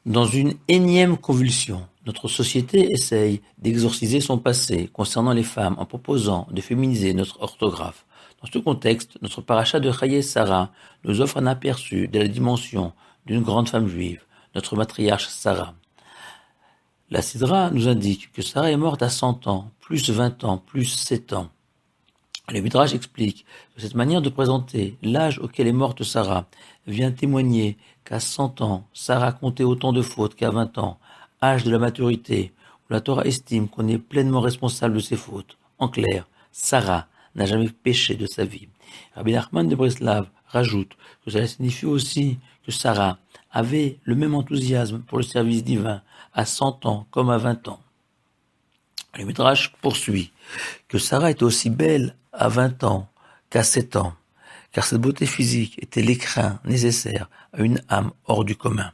Dans une énième convulsion, notre société essaye d'exorciser son passé concernant les femmes en proposant de féminiser notre orthographe. Dans ce contexte, notre paracha de Chaye Sarah nous offre un aperçu de la dimension d'une grande femme juive, notre matriarche Sarah. La Sidra nous indique que Sarah est morte à 100 ans, plus 20 ans, plus 7 ans. Le Midrash explique que cette manière de présenter l'âge auquel est morte Sarah vient témoigner qu'à 100 ans, Sarah comptait autant de fautes qu'à 20 ans, âge de la maturité, où la Torah estime qu'on est pleinement responsable de ses fautes. En clair, Sarah n'a jamais péché de sa vie. Rabbi Nachman de Breslav rajoute que cela signifie aussi que Sarah avait le même enthousiasme pour le service divin à 100 ans comme à 20 ans. Le Midrash poursuit que Sarah était aussi belle à 20 ans qu'à 7 ans, car cette beauté physique était l'écrin nécessaire à une âme hors du commun.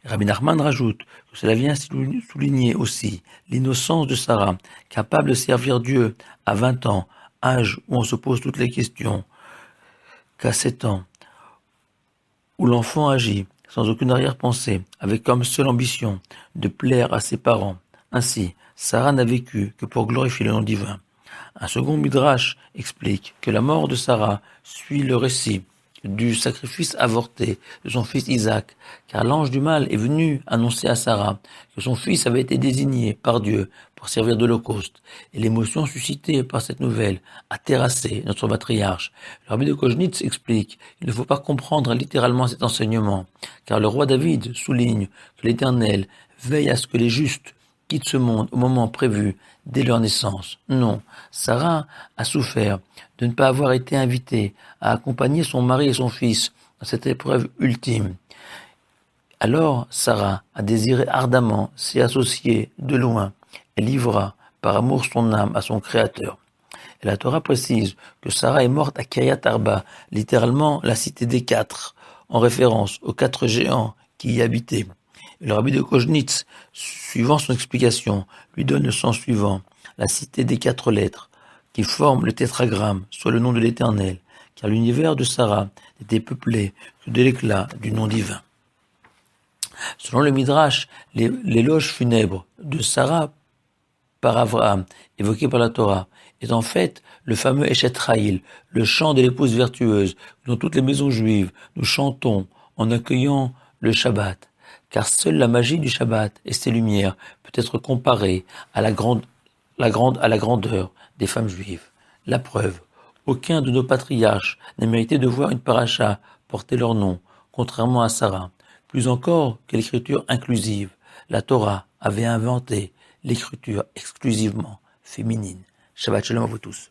Rabbi Nachman rajoute que cela vient souligner aussi l'innocence de Sarah, capable de servir Dieu à 20 ans, âge où on se pose toutes les questions, qu'à 7 ans, où l'enfant agit sans aucune arrière-pensée, avec comme seule ambition de plaire à ses parents. Ainsi, Sarah n'a vécu que pour glorifier le nom divin. Un second midrash explique que la mort de Sarah suit le récit du sacrifice avorté de son fils Isaac, car l'ange du mal est venu annoncer à Sarah que son fils avait été désigné par Dieu pour servir d'holocauste, et l'émotion suscitée par cette nouvelle a terrassé notre matriarche. Le rabbi de Koznitz explique qu'il ne faut pas comprendre littéralement cet enseignement, car le roi David souligne que l'Éternel veille à ce que les justes quittent ce monde au moment prévu dès leur naissance. Non, Sarah a souffert de ne pas avoir été invitée à accompagner son mari et son fils dans cette épreuve ultime. Alors Sarah a désiré ardemment s'y associer de loin et livra par amour son âme à son Créateur. Et la Torah précise que Sarah est morte à Kiryat Arba, littéralement la cité des quatre, en référence aux 4 géants qui y habitaient. Et le rabbi de Koznitz, suivant son explication, lui donne le sens suivant: la cité des 4 lettres, qui forment le tétragramme, soit le nom de l'Éternel, car l'univers de Sarah n'était peuplé que de l'éclat du nom divin. Selon le Midrash, l'éloge funèbre de Sarah par Abraham, évoqué par la Torah, est en fait le fameux Eshet Chayil, le chant de l'épouse vertueuse, dont toutes les maisons juives nous chantons en accueillant le Shabbat, car seule la magie du Shabbat et ses lumières peut être comparée à la grandeur des femmes juives. La preuve, aucun de nos patriarches n'a mérité de voir une paracha porter leur nom, contrairement à Sarah. Plus encore que l'écriture inclusive, la Torah avait inventé l'écriture exclusivement féminine. Shabbat shalom à vous tous.